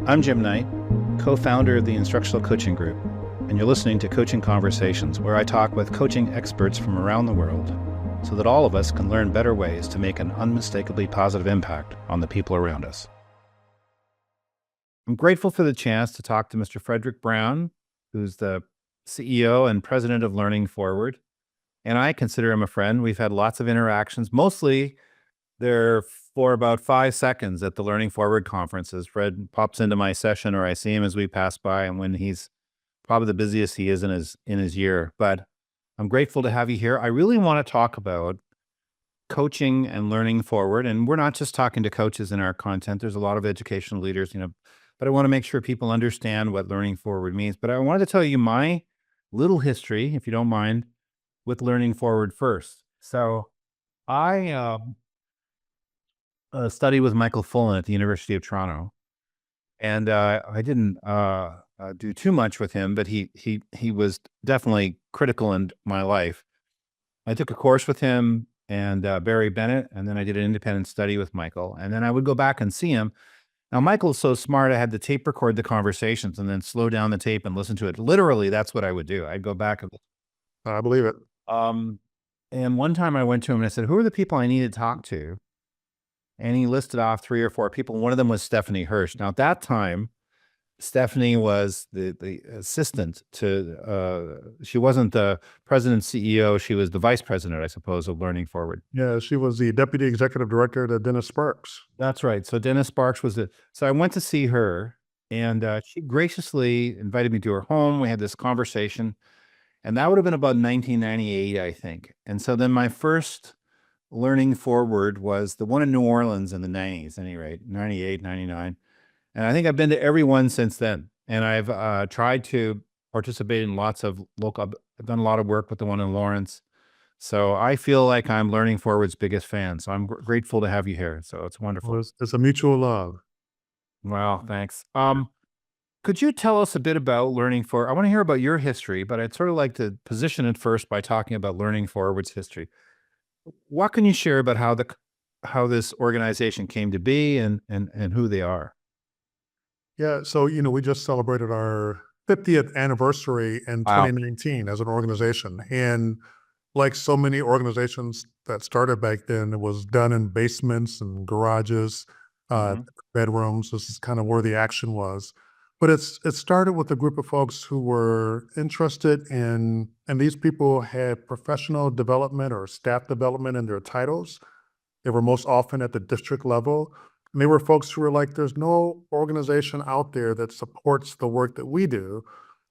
I'm Jim Knight, co-founder of the Instructional Coaching Group, and you're listening to Coaching Conversations, where I talk with coaching experts from around the world so that all of us can learn better ways to make an unmistakably positive impact on the people around us. I'm grateful for the chance to talk to Mr. Frederick Browne, who's the CEO and president of Learning Forward, and I consider him a friend. We've had lots of interactions, mostly they're for about 5 seconds at the Learning Forward conferences. Fred pops into my session or I see him as we pass by, and when he's probably the busiest he is in his year. But I'm grateful to have you here. I really want to talk about coaching and learning forward. And we're not just talking to coaches in our content. There's a lot of educational leaders, but I want to make sure people understand what learning forward means. But I wanted to tell you my little history, if you don't mind, with learning forward first. So I studied with Michael Fullen at the University of Toronto, and I didn't do too much with him, but he was definitely critical in my life. I took a course with him and Barry Bennett, and then I did an independent study with Michael, and then I would go back and see him. Now, Michael's so smart, I had to tape record the conversations and then slow down the tape and listen to it. Literally, that's what I would do. I'd go back. I believe it. And one time I went to him and I said, who are the people I need to talk to? And he listed off 3 or 4 people. One of them was Stephanie Hirsch. Now, at that time, Stephanie was the assistant to, she wasn't the president CEO. She was the vice president, I suppose, of Learning Forward. Yeah, she was the deputy executive director to Dennis Sparks. That's right. So Dennis Sparks was so I went to see her, and she graciously invited me to her home. We had this conversation, and that would have been about 1998, I think. And so then my first Learning Forward was the one in New Orleans in the 90s, at any rate, 98, 99. And I think I've been to every one since then. And I've tried to participate in lots of local, I've done a lot of work with the one in Lawrence. So I feel like I'm Learning Forward's biggest fan. So I'm grateful to have you here. So it's wonderful. Well, it's a mutual love. Wow, thanks. Could you tell us a bit about Learning Forward? I want to hear about your history, but I'd sort of like to position it first by talking about Learning Forward's history. What can you share about how this organization came to be and who they are? Yeah, so, we just celebrated our 50th anniversary in Wow. 2019 as an organization. And like so many organizations that started back then, it was done in basements and garages, Mhm. bedrooms. This is kind of where the action was. But it started with a group of folks who were interested in, and these people had professional development or staff development in their titles. They were most often at the district level. And they were folks who were like, there's no organization out there that supports the work that we do.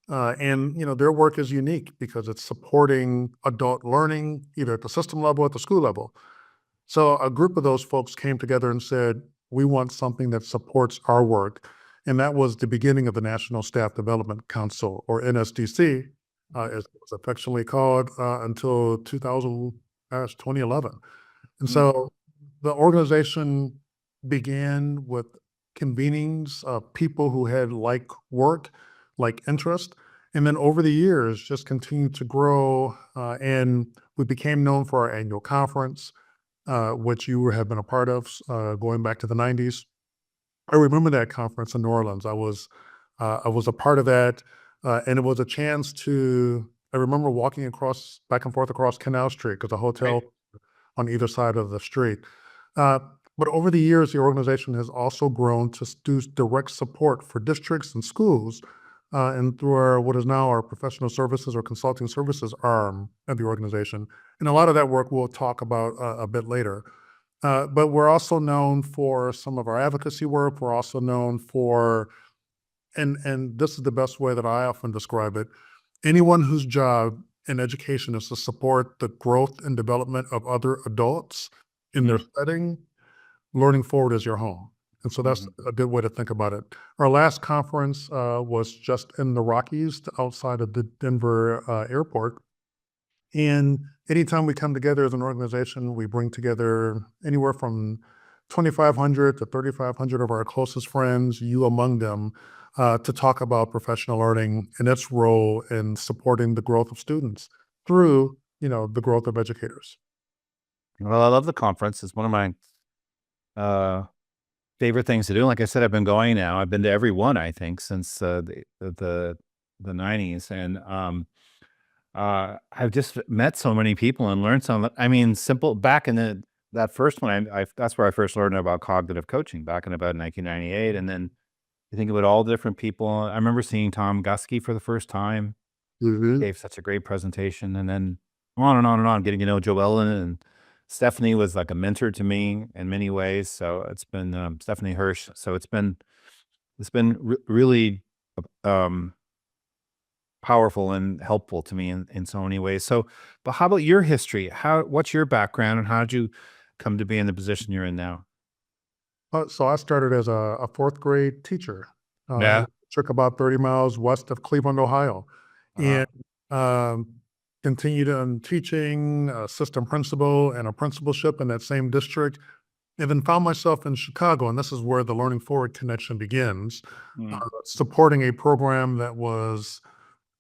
And their work is unique because it's supporting adult learning, either at the system level or at the school level. So a group of those folks came together and said, we want something that supports our work. And that was the beginning of the National Staff Development Council, or NSDC, as it was affectionately called, until 2011. And Mm. so the organization began with convenings of people who had like work, like interest, and then over the years just continued to grow. And we became known for our annual conference, which you have been a part of, going back to the 90s. I remember that conference in New Orleans. I was a part of that, and it was a chance to. I remember walking back and forth across Canal Street because the hotel Right. on either side of the street. Uh, but over the years, the organization has also grown to do direct support for districts and schools, and through what is now our professional services or consulting services arm of the organization. And a lot of that work we'll talk about a bit later. But we're also known for some of our advocacy work. We're also known for, and this is the best way that I often describe it, anyone whose job in education is to support the growth and development of other adults in their Mhm. setting, Learning Forward is your home. And so that's Mhm. a good way to think about it. Our last conference was just in the Rockies outside of the Denver airport. And anytime we come together as an organization, we bring together anywhere from 2,500 to 3,500 of our closest friends, you among them, to talk about professional learning and its role in supporting the growth of students through, the growth of educators. Well, I love the conference. It's one of my favorite things to do. Like I said, I've been going now. I've been to every one, I think, since the 90s. And I've just met so many people and learned I mean, simple back in that first one, that's where I first learned about cognitive coaching back in about 1998. And then you think about all the different people. I remember seeing Tom Gusky for the first time. Mhm. Gave such a great presentation, and then on and on and on, getting to know Joellen, and Stephanie was like a mentor to me in many ways. So it's been Stephanie Hirsch. So it's been really um, powerful and helpful to me in so many ways. So, but how about your history? What's your background, and how did you come to be in the position you're in now? So I started as a fourth grade teacher in Yeah. a district about 30 miles west of Cleveland, Ohio, Uh-huh. and um, continued on teaching, assistant principal, and a principalship in that same district. And then found myself in Chicago, and this is where the Learning Forward connection begins, Mm. supporting a program that was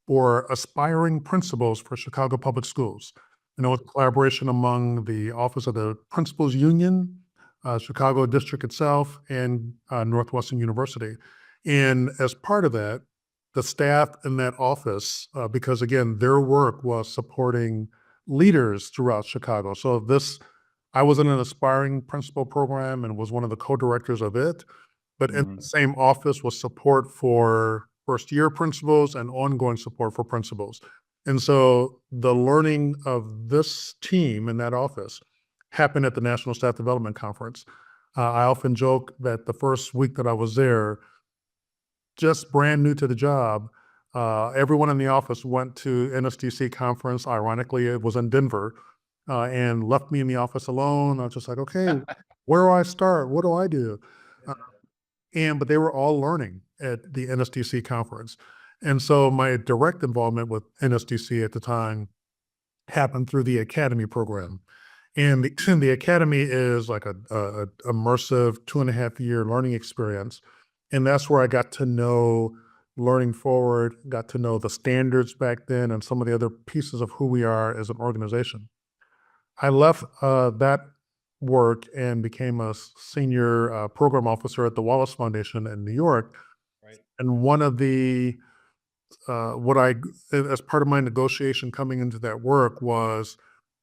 for aspiring principals for Chicago Public Schools. And it was a collaboration among the Office of the Principals Union, Chicago District itself, and Northwestern University. And as part of that, the staff in that office, because again, their work was supporting leaders throughout Chicago. So I was in an aspiring principal program and was one of the co-directors of it. But in the Mhm. same office was support for first-year principals and ongoing support for principals. And so the learning of this team in that office happened at the National Staff Development Conference. I often joke that the first week that I was there, just brand new to the job, everyone in the office went to NSDC conference. Ironically, it was in Denver, and left me in the office alone. I was just like, okay, where do I start? What do I do? But they were all learning at the NSDC conference. And so my direct involvement with NSDC at the time happened through the Academy program. And the Academy is like a immersive 2.5 year learning experience. And that's where I got to know Learning Forward, got to know the standards back then and some of the other pieces of who we are as an organization. I left that work and became a senior program officer at the Wallace Foundation in New York. Right. And one of the what I, as part of my negotiation coming into that work, was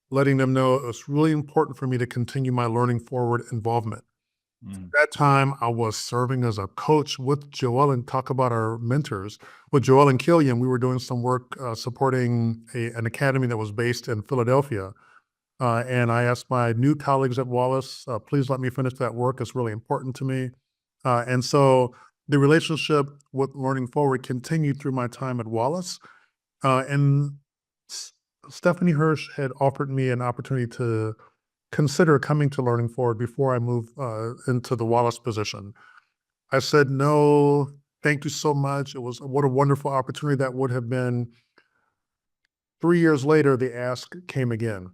letting them know it was really important for me to continue my Learning Forward involvement. Mm. At that time, I was serving as a coach with Joel and talk about our mentors. With Joel and Killian, we were doing some work supporting an academy that was based in Philadelphia. And I asked my new colleagues at Wallace, please let me finish that work. It's really important to me. And so the relationship with Learning Forward continued through my time at Wallace. And S- Stephanie Hirsch had offered me an opportunity to consider coming to Learning Forward before I moved into the Wallace position. I said, no, thank you so much. What a wonderful opportunity that would have been. 3 years later, the ask came again.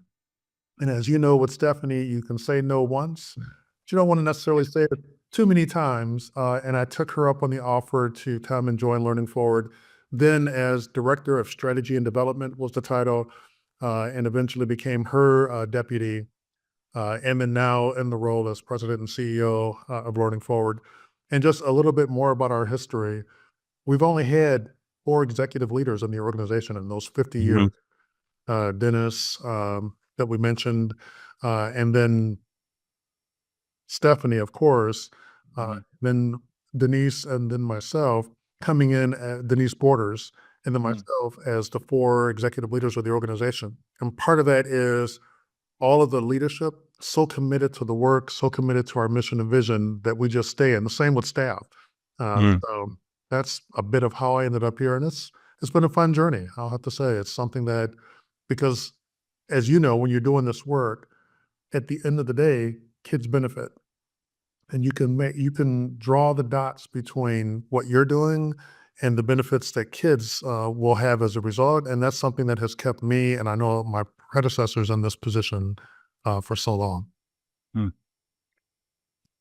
And as you know, with Stephanie, you can say no once, but you don't want to necessarily say it too many times. And I took her up on the offer to come and join Learning Forward. Then, as Director of Strategy and Development was the title, and eventually became her deputy. And then now in the role as President and CEO of Learning Forward. And just a little bit more about our history. We've only had 4 executive leaders in the organization in those 50 years. Mhm. Dennis, that we mentioned, and then Stephanie, of course, Mhm. then Denise, and then myself coming in, Denise Borders, and then Mm. myself as the 4 executive leaders of the organization. And part of that is all of the leadership so committed to the work, so committed to our mission and vision that we just stay in. The same with staff. Mm. So that's a bit of how I ended up here, and it's been a fun journey. I'll have to say it's something that, because as you know, when you're doing this work, at the end of the day, kids benefit, and you can draw the dots between what you're doing and the benefits that kids will have as a result. And that's something that has kept me, and I know my predecessors in this position for so long. Mm.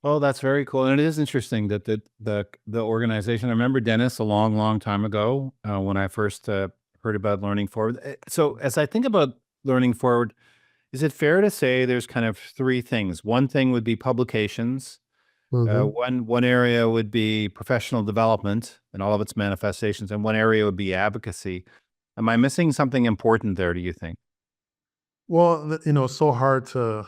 Well, that's very cool, and it is interesting that the organization. I remember Dennis a long, long time ago when I first heard about Learning Forward. So, as I think about Learning Forward, is it fair to say there's kind of three things? One thing would be publications, Mhm. One area would be professional development and all of its manifestations, and one area would be advocacy. Am I missing something important there, do you think? Well, it's so hard to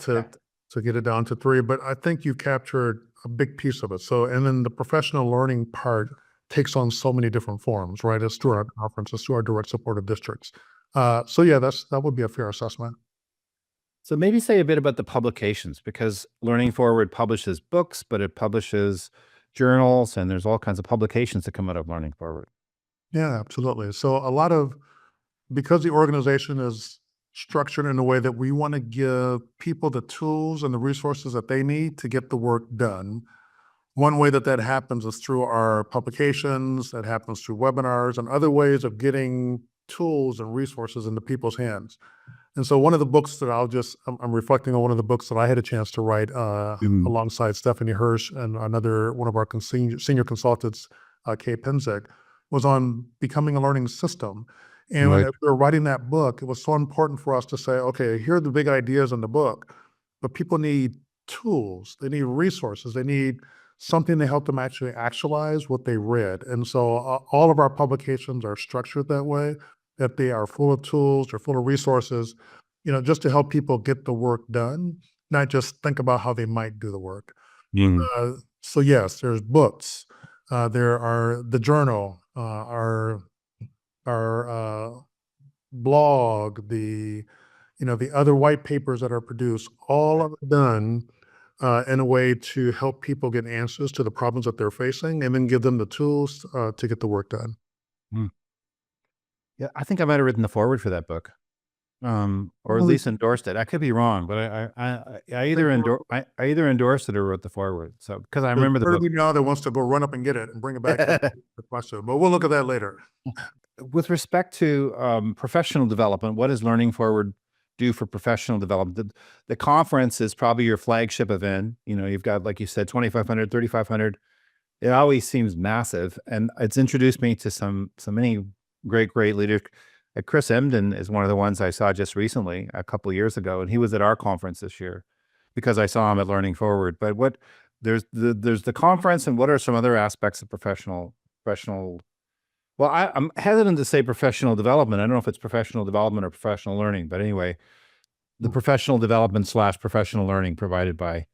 Yeah. to get it down to 3, but I think you captured a big piece of it. So, and then the professional learning part takes on so many different forms, right? It's through our conferences, through our direct supported districts. So yeah, that would be a fair assessment. So maybe say a bit about the publications, because Learning Forward publishes books, but it publishes journals, and there's all kinds of publications that come out of Learning Forward. Yeah, absolutely. So a lot of because the organization is structured in a way that we want to give people the tools and the resources that they need to get the work done. One way that that happens is through our publications, that happens through webinars and other ways of getting tools and resources into people's hands. And so one of the books that I'm reflecting on one of the books that I had a chance to write Mhm. alongside Stephanie Hirsch and another one of our senior consultants, Kay Penzick, was on becoming a learning system. And Right. as we were writing that book, it was so important for us to say, okay, here are the big ideas in the book, but people need tools, they need resources, they need something to help them actually actualize what they read. And so all of our publications are structured that way, that they are full of tools, they're full of resources, just to help people get the work done, not just think about how they might do the work. Mhm. So yes, there's books, there are the journal, our blog, the other white papers that are produced, all of it done in a way to help people get answers to the problems that they're facing, and then give them the tools to get the work done. Mm. Yeah, I think I might have written the foreword for that book, or at Well, least endorsed it. I could be wrong, but I think either we're- I either endorsed it or wrote the foreword. So because I there's remember the part of book. me now that wants to go run up and get it and bring it back to the question, but we'll look at that later. With respect to professional development, what does Learning Forward do for professional development? The conference is probably your flagship event. You've got, like you said, 2,500, 3,500. It always seems massive, and it's introduced me to so many great leaders. Chris Emden is one of the ones I saw just recently, a couple of years ago, and he was at our conference this year because I saw him at Learning Forward. But there's the conference, and what are some other aspects of professional? Well, I'm hesitant to say professional development. I don't know if it's professional development or professional learning, but anyway, the professional development slash professional learning provided by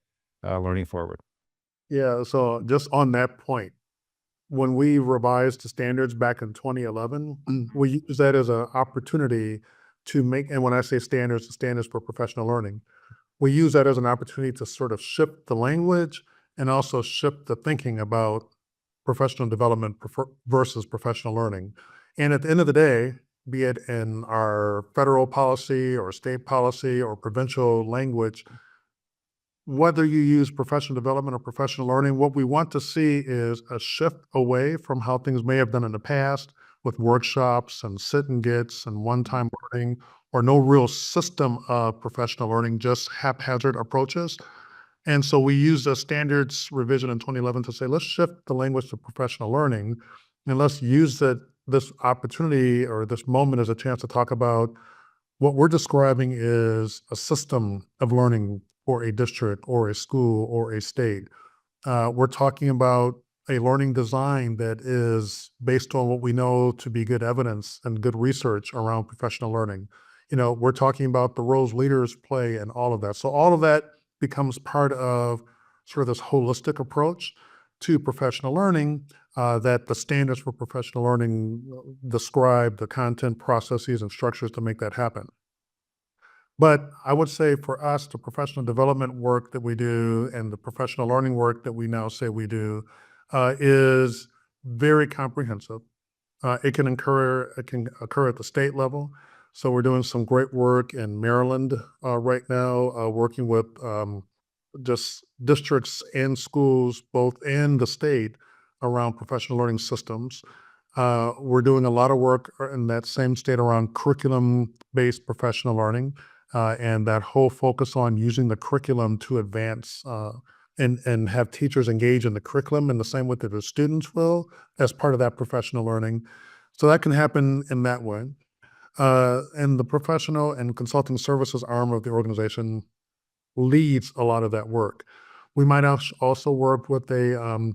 Learning Forward. Yeah, so just on that point, when we revised the standards back in 2011, we used that as an opportunity to make, and when I say standards, the standards for professional learning, we use that as an opportunity to sort of shift the language and also shift the thinking about professional development versus professional learning. And at the end of the day, be it in our federal policy or state policy or provincial language, whether you use professional development or professional learning, what we want to see is a shift away from how things may have done in the past with workshops and sit and gets and one-time learning, or no real system of professional learning, just haphazard approaches. And so we used a standards revision in 2011 to say, let's shift the language to professional learning, and let's use this opportunity or this moment as a chance to talk about what we're describing is a system of learning for a district or a school or a state. We're talking about a learning design that is based on what we know to be good evidence and good research around professional learning. We're talking about the roles leaders play and all of that. So all of that becomes part of sort of this holistic approach to professional learning that the standards for professional learning describe the content, processes, and structures to make that happen. But I would say for us, the professional development work that we do and the professional learning work that we now say we do is very comprehensive. It can occur at the state level. So we're doing some great work in Maryland right now, working with just districts and schools, both in the state, around professional learning systems. We're doing a lot of work in that same state around curriculum-based professional learning, and that whole focus on using the curriculum to advance and have teachers engage in the curriculum in the same way that the students will as part of that professional learning. So that can happen in that way. And the professional and consulting services arm of the organization leads a lot of that work. We might also work with a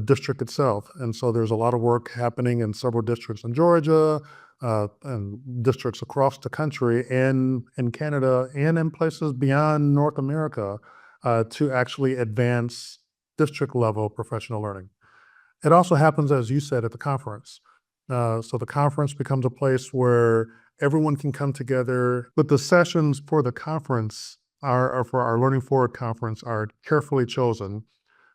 district itself. And so there's a lot of work happening in several districts in Georgia, and districts across the country and in Canada and in places beyond North America, to actually advance district level professional learning. It also happens, as you said, at the conference. So the conference becomes a place where everyone can come together, but the sessions for the conference are for our Learning Forward conference are carefully chosen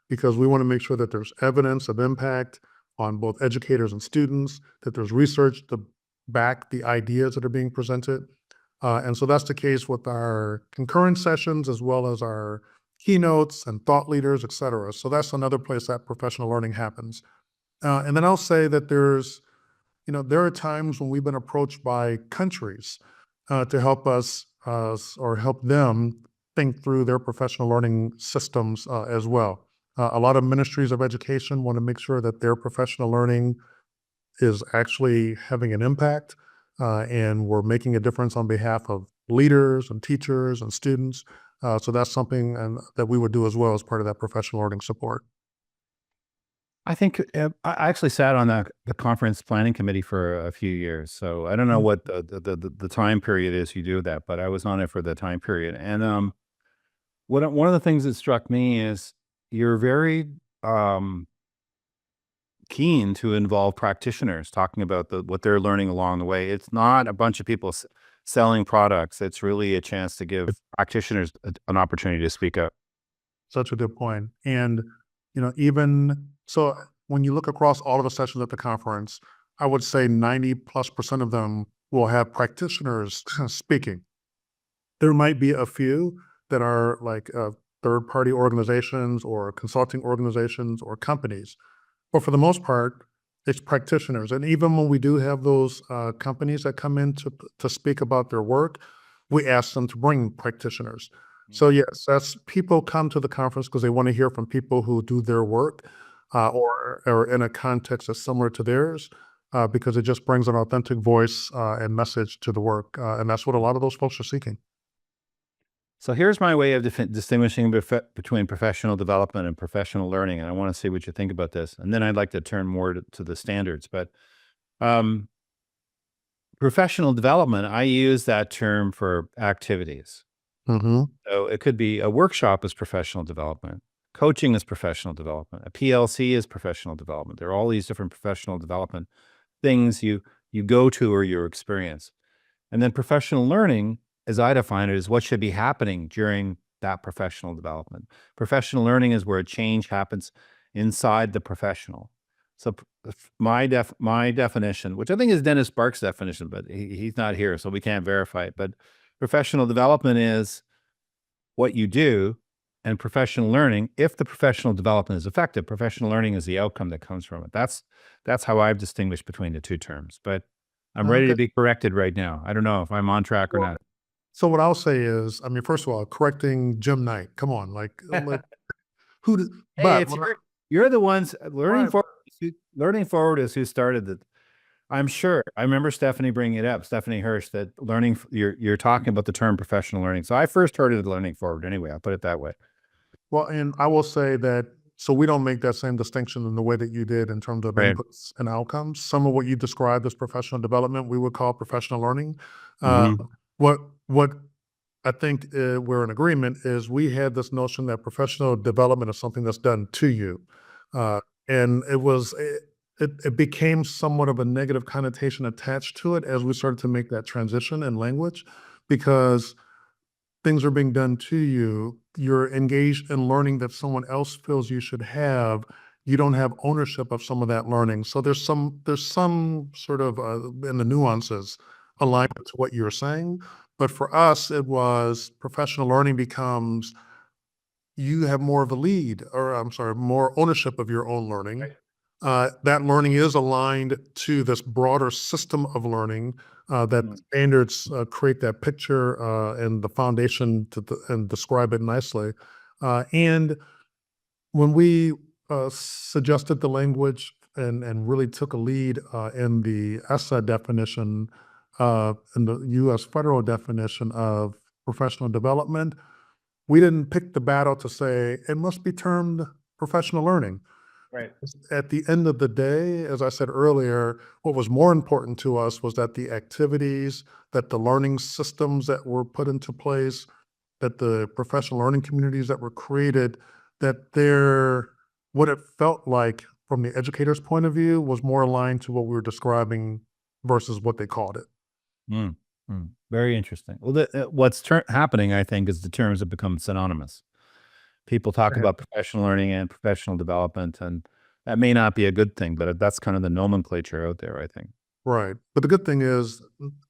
because we want to make sure that there's evidence of impact on both educators and students, that there's research to back the ideas that are being presented. And so that's the case with our concurrent sessions as well as our keynotes and thought leaders, et cetera. So that's another place that professional learning happens. And then I'll say that there are times when we've been approached by countries to help us or help them think through their professional learning systems as well. A lot of ministries of education want to make sure that their professional learning is actually having an impact, and we're making a difference on behalf of leaders and teachers and students. So that's something that we would do as well as part of that professional learning support. I think I actually sat on the conference planning committee for a few years, so I don't know Mm. what the time period is you do that, but I was on it for the time period. And one of the things that struck me is you're very um, keen to involve practitioners talking about what they're learning along the way. It's not a bunch of people selling products. It's really a chance to give practitioners an opportunity to speak up. Such a good point. And, even so, when you look across all of the sessions at the conference, I would say 90+% of them will have practitioners speaking. There might be a few that are like third party organizations or consulting organizations or companies. But for the most part, it's practitioners. And even when we do have those companies that come in to speak about their work, we ask them to bring practitioners. So yes, that's people come to the conference because they want to hear from people who do their work, or in a context that's similar to theirs, because it just brings an authentic voice and message to the work, and that's what a lot of those folks are seeking. So here's my way of distinguishing between professional development and professional learning, and I want to see what you think about this. And then I'd like to turn more to the standards. But um, professional development, I use that term for activities. Hmm. So it could be a workshop is professional development, coaching is professional development, a PLC is professional development. There are all these different professional development things you go to or you experience. And then professional learning, as I define it, is what should be happening during that professional development. Professional learning is where a change happens inside the professional. So my definition, which I think is Dennis Sparks' definition, but he's not here, so we can't verify it. But professional development is what you do, and professional learning, if the professional development is effective, professional learning is the outcome that comes from it. That's how I've distinguished between the two terms. But I'm ready Okay. to be corrected right now. I don't know if I'm on track or Well, not. so what I'll say is, I mean, first of all, correcting Jim Knight. Come on, like who? Did, Hey, but it's what I, you're the ones right, learning forward is who started the. I'm sure. I remember Stephanie bringing it up, Stephanie Hirsch, that you're talking about the term professional learning. So I first heard of learning forward anyway. I'll put it that way. well, and I will say that so we don't make that same distinction in the way that you did in terms of Right. inputs and outcomes. Some of what you described as professional development, we would call professional learning. Uh, Hmm. what I think we're in agreement is we had this notion that professional development is something that's done to you, uh, and it became somewhat of a negative connotation attached to it as we started to make that transition in language, because things are being done to you. You're engaged in learning that someone else feels you should have. You don't have ownership of some of that learning. So there's some sort of in the nuances alignment to what you're saying. But for us, it was professional learning becomes you have more of a lead, or I'm sorry, more ownership of your own learning. Right. That learning is aligned to this broader system of learning, that Mm. standards create that picture and the foundation and describe it nicely. And when we suggested the language and really took a lead in the ESSA definition, in the U.S. federal definition of professional development, We didn't pick the battle to say it must be termed professional learning. Right. At the end of the day, as I said earlier, what was more important to us was that the activities, that the learning systems that were put into place, that the professional learning communities that were created, that they're what it felt like from the educator's point of view was more aligned to what we were describing versus what they called it. Mm, very interesting. Well, what's happening, I think, is the terms have become synonymous. People talk Right. about professional learning and professional development, and that may not be a good thing, but that's kind of the nomenclature out there, I think. Right. But the good thing is,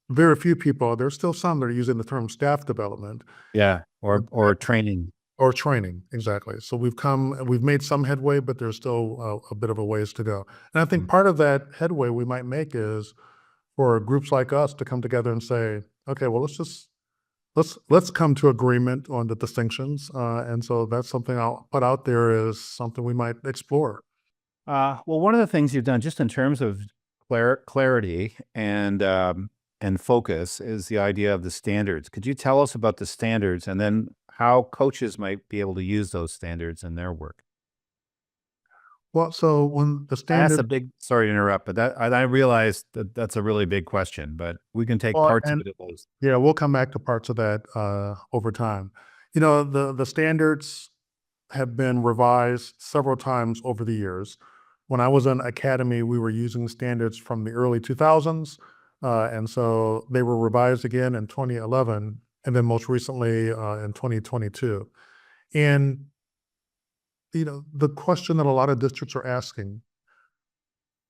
very few people, there's still some that are using the term staff development. Yeah, But or training. or training, exactly. So we've made some headway, but there's still a bit of a ways to go. And I think Mm. part of that headway we might make is for groups like us to come together and say, okay, well, let's come to agreement on the distinctions. And so that's something I'll put out there as something we might explore. Well, one of the things you've done, just in terms of clarity and focus, is the idea of the standards. Could you tell us about the standards, and then how coaches might be able to use those standards in their work? Well, so when the That's a standard, big. Sorry to interrupt, but I realize that that's a really big question, but we can take well, parts of and it at those. yeah, we'll come back to parts of that over time. You know, the standards have been revised several times over the years. When I was in academy, we were using standards from the early 2000s. And so they were revised again in 2011, and then most recently in 2022. And, the question that a lot of districts are asking,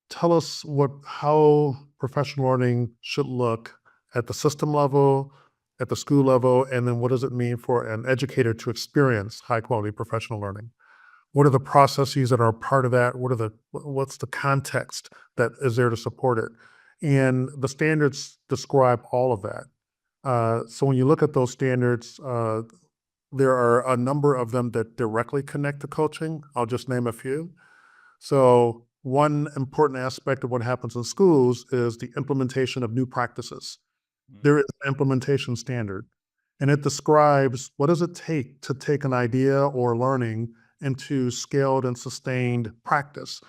tell us how professional learning should look at the system level, at the school level, and then what does it mean for an educator to experience high quality professional learning? What are the processes that are part of that? What's the context that is there to support it? And the standards describe all of that. So when you look at those standards, there are a number of them that directly connect to coaching. I'll just name a few. So one important aspect of what happens in schools is the implementation of new practices. Mm. There is an implementation standard, and it describes what does it take to take an idea or learning into scaled and sustained practice.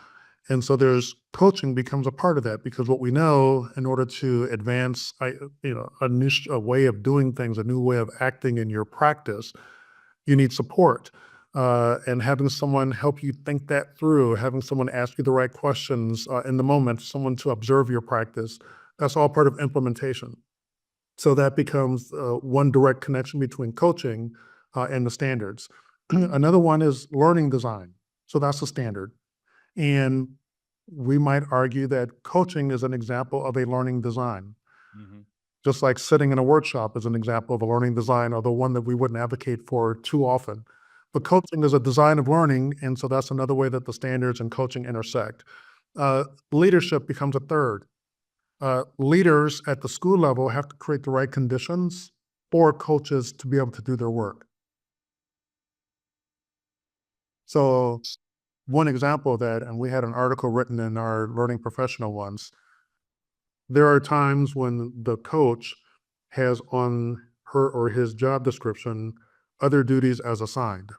And so there's coaching becomes a part of that because what we know in order to advance, a way of doing things, a new way of acting in your practice, you need support. And having someone help you think that through, having someone ask you the right questions in the moment, someone to observe your practice, that's all part of implementation. So that becomes one direct connection between coaching and the standards. Another one is learning design. So that's a standard. And we might argue that coaching is an example of a learning design, Mhm. just like sitting in a workshop is an example of a learning design, although one that we wouldn't advocate for too often. But coaching is a design of learning. And so that's another way that the standards and coaching intersect. Leadership becomes a third. Leaders at the school level have to create the right conditions for coaches to be able to do their work. So, one example of that, and we had an article written in our Learning Professional once, there are times when the coach has on her or his job description other duties as assigned.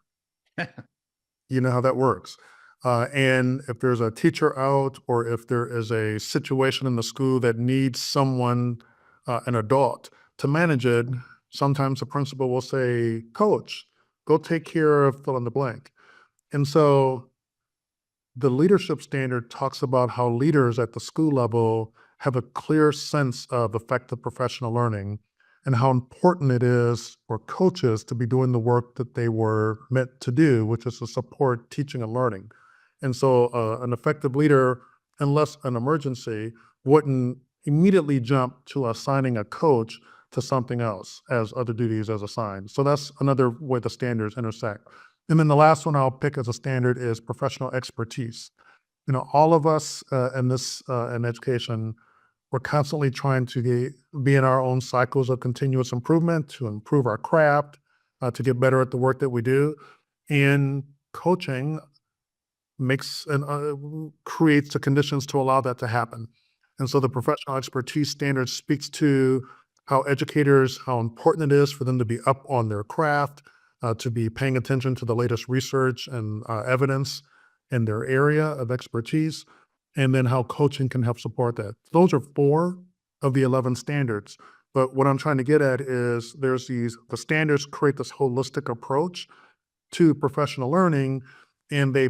You know how that works. And if there's a teacher out, or if there is a situation in the school that needs someone, an adult, to manage it, sometimes the principal will say, Coach, go take care of fill in the blank. And so the leadership standard talks about how leaders at the school level have a clear sense of effective professional learning and how important it is for coaches to be doing the work that they were meant to do, which is to support teaching and learning. And so, an effective leader, unless an emergency, wouldn't immediately jump to assigning a coach to something else as other duties as assigned. So, that's another way the standards intersect. And then the last one I'll pick as a standard is professional expertise. All of us in education, we're constantly trying to be in our own cycles of continuous improvement to improve our craft, to get better at the work that we do. And coaching makes and creates the conditions to allow that to happen. And so the professional expertise standard speaks to how educators, how important it is for them to be up on their craft, to be paying attention to the latest research and evidence in their area of expertise, and then how coaching can help support that. Those are 4 of the 11 standards. But what I'm trying to get at is the standards create this holistic approach to professional learning, and they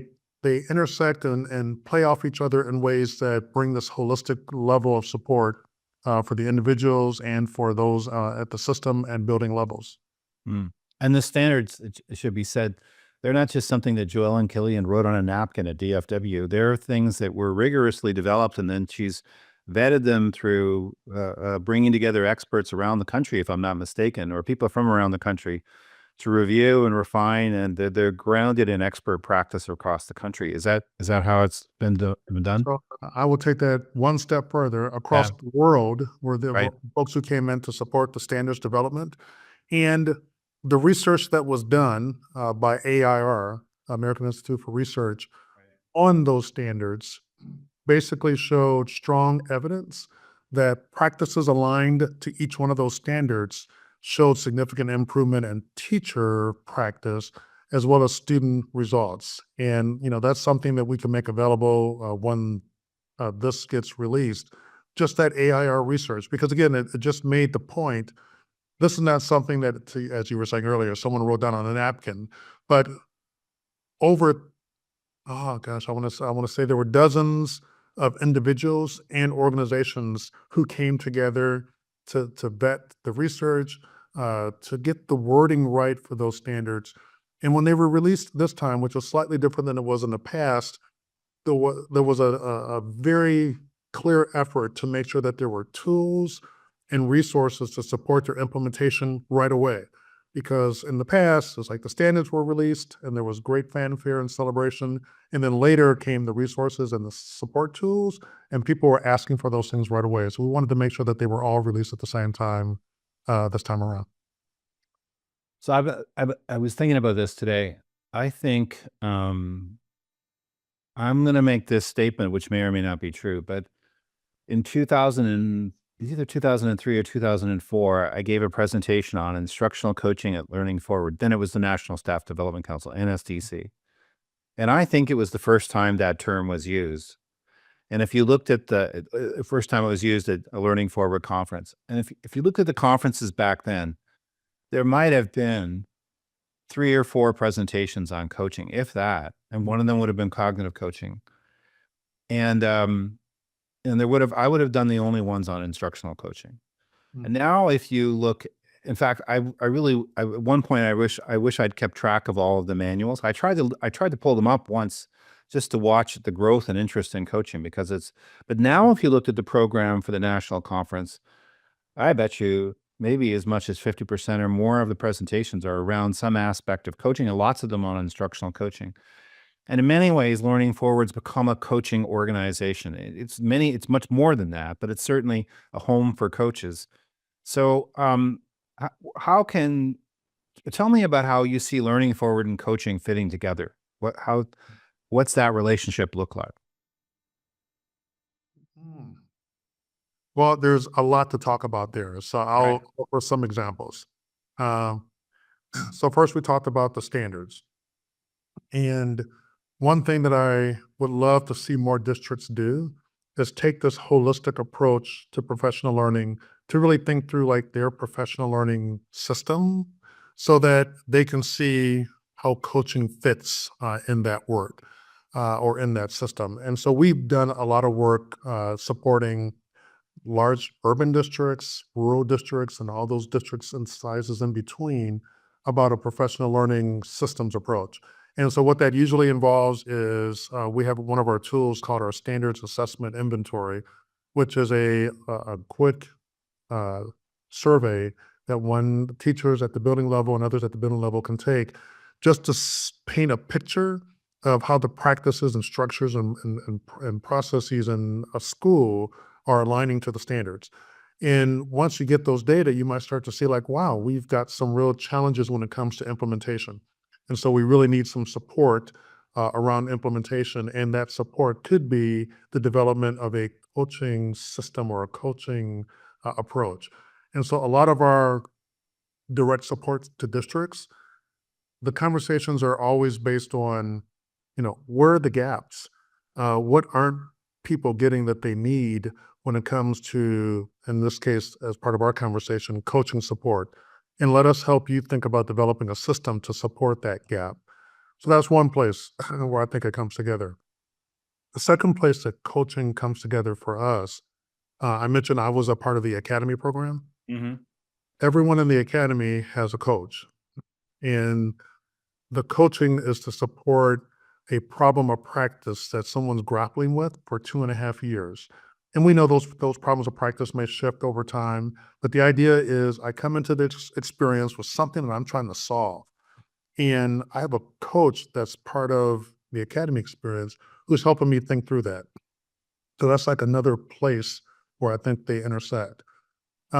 intersect and play off each other in ways that bring this holistic level of support for the individuals and for those at the system and building levels. Mm. And the standards, it should be said, they're not just something that Joellen Killian wrote on a napkin at DFW. They're things that were rigorously developed, and then she's vetted them through bringing together experts around the country, if I'm not mistaken, or people from around the country to review and refine, and they're grounded in expert practice across the country. Is that how it's been done? So I will take that one step further. Across Yeah, the world, where there were right. folks who came in to support the standards development, and the research that was done by AIR, American Institute for Research, on those standards basically showed strong evidence that practices aligned to each one of those standards showed significant improvement in teacher practice as well as student results. And that's something that we can make available when this gets released. Just that AIR research, because again, it just made the point. This is not something that, as you were saying earlier, someone wrote down on a napkin, but over oh gosh, I want to say there were dozens of individuals and organizations who came together to vet the research, to get the wording right for those standards. And when they were released this time, which was slightly different than it was in the past, there was a very clear effort to make sure that there were tools and resources to support their implementation right away. Because in the past, it's like the standards were released and there was great fanfare and celebration. And then later came the resources and the support tools, and people were asking for those things right away. So we wanted to make sure that they were all released at the same time this time around. So I was thinking about this today. I think I'm going to make this statement, which may or may not be true, but in 2000 and it's either 2003 or 2004, I gave a presentation on instructional coaching at Learning Forward. Then it was the National Staff Development Council, NSDC. And I think it was the first time that term was used. And if you looked at the first time it was used at a Learning Forward conference, and if you looked at the conferences back then, there might have been 3 or 4 presentations on coaching, if that, and one of them would have been cognitive coaching. And I would have done the only ones on instructional coaching. Mm. And now if you look, in fact, I really, at one point, I wish I'd kept track of all of the manuals. I tried to pull them up once just to watch the growth and interest in coaching but now if you looked at the program for the national conference, I bet you maybe as much as 50% or more of the presentations are around some aspect of coaching, and lots of them on instructional coaching. And in many ways, Learning Forward's become a coaching organization. It's much more than that, but it's certainly a home for coaches. So, how can tell me about how you see Learning Forward and coaching fitting together? What's that relationship look like? Mm. Well, there's a lot to talk about there. So Right. I'll offer some examples. Um, so first, we talked about the standards. And one thing that I would love to see more districts do is take this holistic approach to professional learning to really think through like their professional learning system so that they can see how coaching fits in that work or in that system. And so we've done a lot of work supporting large urban districts, rural districts, and all those districts and sizes in between about a professional learning systems approach. And so, what that usually involves is we have one of our tools called our Standards Assessment Inventory, which is a quick uh, survey that one teachers at the building level and others at the building level can take just to paint a picture of how the practices and structures and processes in a school are aligning to the standards. And once you get those data, you might start to see like, wow, we've got some real challenges when it comes to implementation. And so we really need some support around implementation. And that support could be the development of a coaching system or a coaching approach. And so a lot of our direct support to districts the conversations are always based on, where are the gaps? What aren't people getting that they need when it comes to, in this case, as part of our conversation, coaching support? And let us help you think about developing a system to support that gap. So that's one place where I think it comes together. The second place that coaching comes together for us, I mentioned I was a part of the academy program. Mm-hmm. Everyone in the academy has a coach, and the coaching is to support a problem or practice that someone's grappling with for 2.5 years. And we know those problems of practice may shift over time, but the idea is I come into this experience with something that I'm trying to solve. And I have a coach that's part of the academy experience who's helping me think through that. So that's like another place where I think they intersect.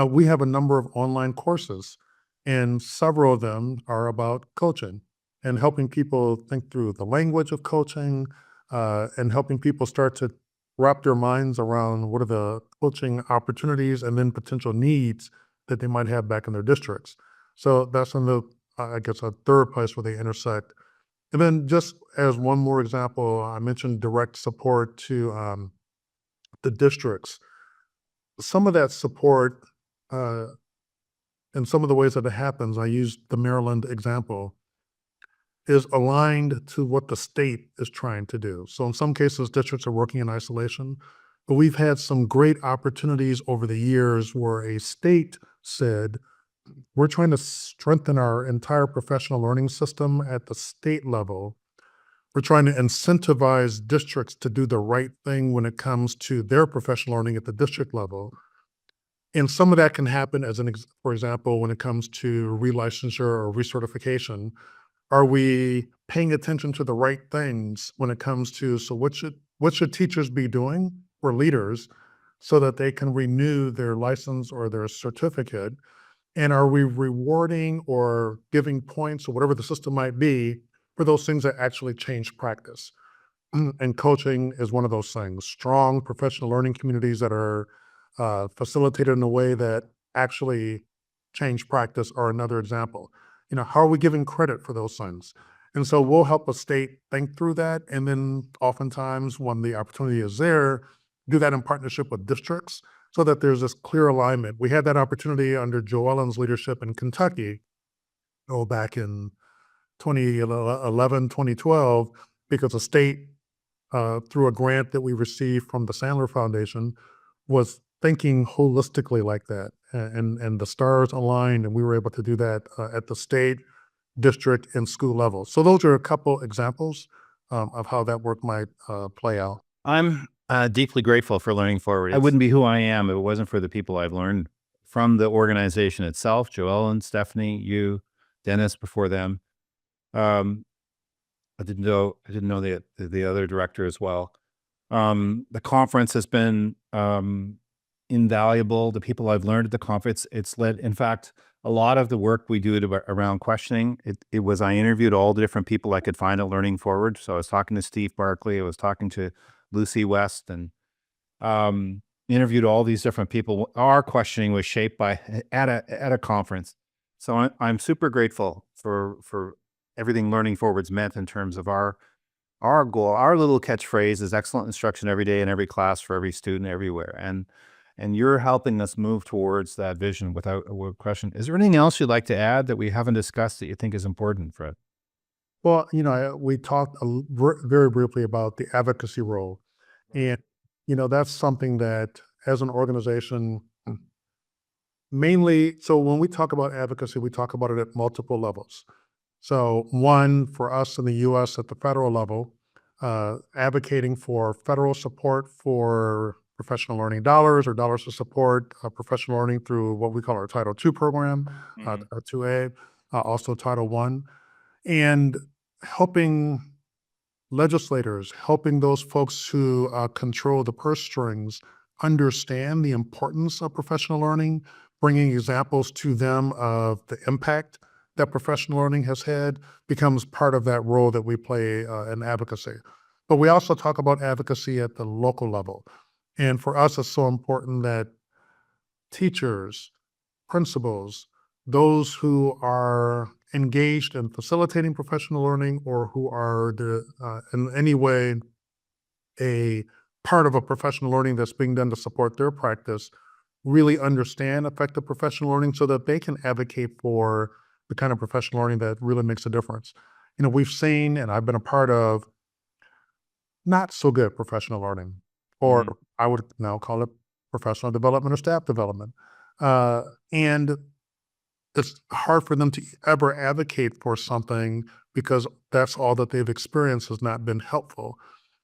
We have a number of online courses, and several of them are about coaching and helping people think through the language of coaching, and helping people start to wrap their minds around what are the coaching opportunities and then potential needs that they might have back in their districts. So that's I guess, a third place where they intersect. And then, just as one more example, I mentioned direct support to the districts. Some of that support, uh, and some of the ways that it happens, I used the Maryland example, is aligned to what the state is trying to do. So in some cases, districts are working in isolation, but we've had some great opportunities over the years where a state said, we're trying to strengthen our entire professional learning system at the state level. We're trying to incentivize districts to do the right thing when it comes to their professional learning at the district level. And some of that can happen for example, when it comes to relicensure or recertification. Are we paying attention to the right things when it comes to, so what should teachers be doing or leaders so that they can renew their license or their certificate? And are we rewarding or giving points or whatever the system might be for those things that actually change practice? And coaching is one of those things. Strong professional learning communities that are facilitated in a way that actually change practice are another example. How are we giving credit for those things? And so we'll help a state think through that. And then oftentimes when the opportunity is there, do that in partnership with districts so that there's this clear alignment. We had that opportunity under Joe Ellen's leadership in Kentucky, back in 2011, 2012, because the state, through a grant that we received from the Sandler Foundation, was thinking holistically like that. And the stars aligned, and we were able to do that at the state, district, and school level. So those are a couple examples of how that work might play out. I'm deeply grateful for Learning Forward. I wouldn't be who I am if it wasn't for the people I've learned from the organization itself, Joelle and Stephanie, you, Dennis before them. I didn't know the other director as well. The conference has been invaluable. The people I've learned at the conference, it's led, in fact, a lot of the work we do around questioning. I interviewed all the different people I could find at Learning Forward. So I was talking to Steve Barkley, I was talking to Lucy West, and interviewed all these different people. Our questioning was shaped by at a conference. So I'm super grateful for everything Learning Forward's meant in terms of our goal. Our little catchphrase is excellent instruction every day in every class for every student everywhere. And you're helping us move towards that vision without a question. Is there anything else you'd like to add that we haven't discussed that you think is important, Fred? Well, we talked very briefly about the advocacy role. And, that's something that as an organization, mainly, so when we talk about advocacy, we talk about it at multiple levels. So one, for us in the US at the federal level, advocating for federal support for professional learning dollars or dollars to support professional learning through what we call our Title II program, our 2A, also Title I, and helping legislators, helping those folks who control the purse strings understand the importance of professional learning, bringing examples to them of the impact that professional learning has had becomes part of that role that we play in advocacy. But we also talk about advocacy at the local level. And for us, it's so important that teachers, principals, those who are engaged in facilitating professional learning or who are in any way a part of a professional learning that's being done to support their practice really understand effective professional learning so that they can advocate for the kind of professional learning that really makes a difference. We've seen, and I've been a part of, not so good professional learning, or Mhm. I would now call it professional development or staff development. And it's hard for them to ever advocate for something because that's all that they've experienced has not been helpful.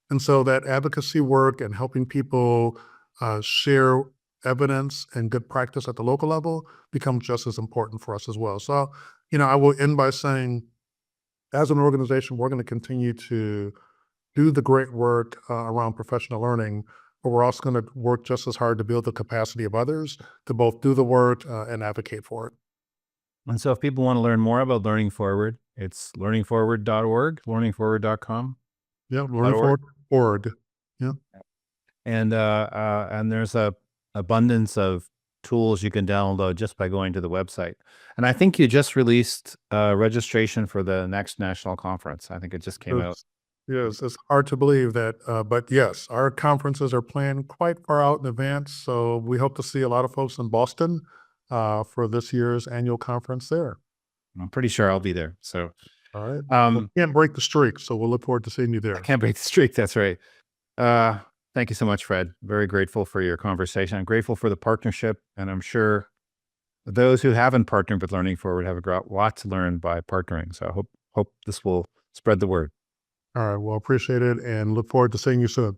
And so that advocacy work and helping people share evidence and good practice at the local level becomes just as important for us as well. So, I will end by saying, as an organization, we're going to continue to do the great work around professional learning, but we're also going to work just as hard to build the capacity of others to both do the work and advocate for it. And so if people want to learn more about Learning Forward, it's learningforward.org, learningforward.com. Yeah, .org. learningforward.org. Yeah. And there's a abundance of tools you can download just by going to the website. And I think you just released registration for the next national conference. I think it just came out. Yes, it's hard to believe that, but yes, our conferences are planned quite far out in advance. So we hope to see a lot of folks in Boston for this year's annual conference there. I'm pretty sure I'll be there. So All right. Well, we can't break the streak, so we'll look forward to seeing you I there. can't break the streak. That's right. Thank you so much, Fred. Very grateful for your conversation. I'm grateful for the partnership, and I'm sure those who haven't partnered with Learning Forward have got a lot to learn by partnering. So I hope this will spread the word. All right. Well, appreciate it and look forward to seeing you soon.